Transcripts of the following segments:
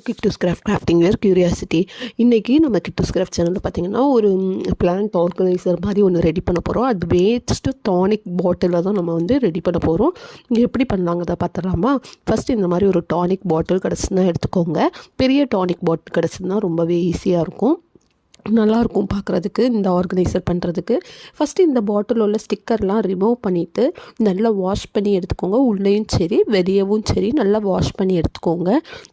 Kittus grafting வேர் curiosity. இன்றைக்கி நம்ம Kittus craft சேனலில் பார்த்திங்கன்னா ஒரு பிளான்ட் ஆர்கனைசர் மாதிரி ஒன்று ரெடி பண்ண போகிறோம். அது வேஸ்ட்டு டானிக் பாட்டிலில் தான் நம்ம வந்து ரெடி பண்ண போகிறோம். இங்கே எப்படி பண்ணலாங்கிறத பார்த்துடலாமா? ஃபஸ்ட்டு இந்த மாதிரி ஒரு டானிக் பாட்டில் கிடச்சுன்னா எடுத்துக்கோங்க. பெரிய டானிக் பாட்டில் கிடச்சுன்னா ரொம்பவே ஈஸியாக இருக்கும், நல்லாயிருக்கும் பார்க்குறதுக்கு. இந்த ஆர்கனைசர் பண்ணுறதுக்கு ஃபஸ்ட்டு இந்த பாட்டில் உள்ள ஸ்டிக்கர்லாம் ரிமூவ் பண்ணிவிட்டு நல்லா வாஷ் பண்ணி எடுத்துக்கோங்க. உள்ளேயும் சரி வெளியவும் சரி நல்லா வாஷ் பண்ணி எடுத்துக்கோங்க.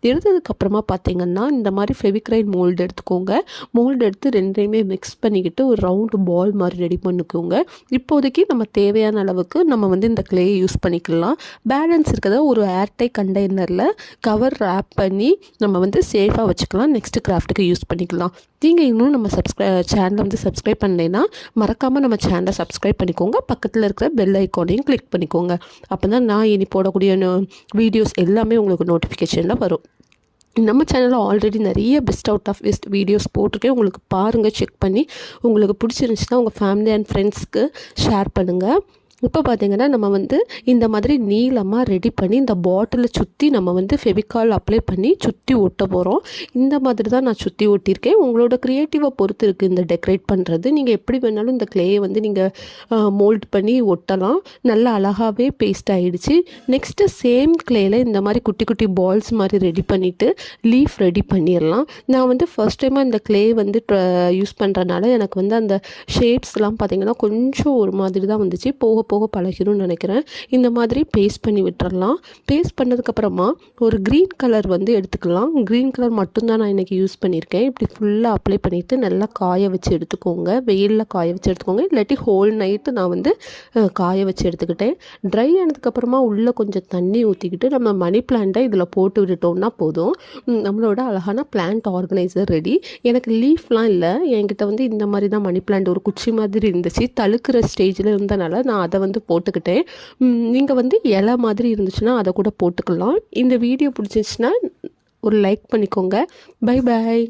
எடுத்ததுக்கப்புறமா பார்த்திங்கன்னா இந்த மாதிரி ஃபெவிக்ரைல் மோல்டு எடுத்துக்கோங்க. மோல்டு எடுத்து ரெண்டையுமே மிக்ஸ் பண்ணிக்கிட்டு ஒரு ரவுண்டு பால் மாதிரி ரெடி பண்ணிக்கோங்க. இப்போதைக்கு நம்ம தேவையான அளவுக்கு நம்ம வந்து இந்த கிளேயை யூஸ் பண்ணிக்கலாம். பேலன்ஸ் இருக்கிறத ஒரு ஏர்டைட் கண்டெய்னரில் கவர் ரேப் பண்ணி நம்ம வந்து சேஃபாக வச்சுக்கலாம். நெக்ஸ்ட்டு கிராஃப்ட்டுக்கு யூஸ் பண்ணிக்கலாம். நீங்கள் இன்னும் நம்ம சேனலை வந்து சப்ஸ்கிரைப் பண்ணலைன்னா மறக்காமல் நம்ம சேனலை சப்ஸ்கிரைப் பண்ணிக்கோங்க. பக்கத்தில் இருக்கிற பெல் ஐக்கானையும் கிளிக் பண்ணிக்கோங்க. அப்போ தான் நான் இனி போடக்கூடிய வீடியோஸ் எல்லாமே உங்களுக்கு நோட்டிஃபிகேஷனில் வரும். நம்ம சேனலில் ஆல்ரெடி நிறைய best out of waste videos போட்டிருக்கேன். உங்களுக்கு பாருங்கள், செக் பண்ணி உங்களுக்கு பிடிச்சிருந்துச்சுன்னா உங்கள் ஃபேமிலி அண்ட் ஃப்ரெண்ட்ஸ்க்கு ஷேர் பண்ணுங்கள். இப்போ பார்த்திங்கன்னா நம்ம வந்து இந்த மாதிரி நீளமாக ரெடி பண்ணி இந்த பாட்டிலை சுற்றி நம்ம வந்து ஃபெவிகால் அப்ளை பண்ணி சுற்றி ஒட்ட போகிறோம். இந்த மாதிரி தான் நான் சுற்றி ஒட்டியிருக்கேன். உங்களோட க்ரியேட்டிவை பொறுத்து இருக்குது இந்த டெக்கரேட் பண்ணுறது. நீங்கள் எப்படி வேணாலும் இந்த கிளேயை வந்து நீங்கள் மோல்ட் பண்ணி ஒட்டலாம். நல்லா அழகாகவே பேஸ்ட் ஆகிடுச்சு. நெக்ஸ்ட்டு சேம் கிளேயில் இந்த மாதிரி குட்டி குட்டி பால்ஸ் மாதிரி ரெடி பண்ணிவிட்டு லீஃப் ரெடி பண்ணிடலாம். நான் வந்து ஃபர்ஸ்ட் டைமாக இந்த கிளே வந்து யூஸ் பண்ணுறனால எனக்கு வந்து அந்த ஷேப்ஸ்லாம் பார்த்திங்கன்னா கொஞ்சம் ஒரு மாதிரி தான் வந்துச்சு. போக போக பழகிடும்னு நினைக்கிறேன். இந்த மாதிரி பேஸ்ட் பண்ணி விட்டுறலாம். பேஸ்ட் பண்ணதுக்கப்புறமா ஒரு க்ரீன் கலர் வந்து எடுத்துக்கலாம். க்ரீன் கலர் மட்டும்தான் நான் இன்றைக்கி யூஸ் பண்ணியிருக்கேன். இப்படி ஃபுல்லாக அப்ளை பண்ணிவிட்டு நல்லா காய வச்சு எடுத்துக்கோங்க. வெயிலில் காய வச்சு எடுத்துக்கோங்க. இல்லாட்டி ஹோல் நைட்டு நான் வந்து காய வச்சு எடுத்துக்கிட்டேன். ட்ரை ஆனதுக்கப்புறமா உள்ளே கொஞ்சம் தண்ணி ஊற்றிக்கிட்டு நம்ம மணி பிளான்ட்டை இதில் போட்டு விட்டுட்டோம்னா போதும். நம்மளோட அழகான பிளான்ட் ஆர்கனைசர் ரெடி. எனக்கு லீஃப்லாம் இல்லை, என்கிட்ட வந்து இந்த மாதிரி தான் மணி பிளான்ட் ஒரு குச்சி மாதிரி இருந்துச்சு. தழுக்கிற ஸ்டேஜில் இருந்தனால நான் அதை வந்து போட்டுக்கிட்டேன். நீங்கள் வந்து இலை மாதிரி இருந்துச்சுன்னா அதை கூட போட்டுக்கலாம். இந்த வீடியோ பிடிச்சிச்சுன்னா ஒரு லைக் பண்ணிக்கோங்க. Bye bye.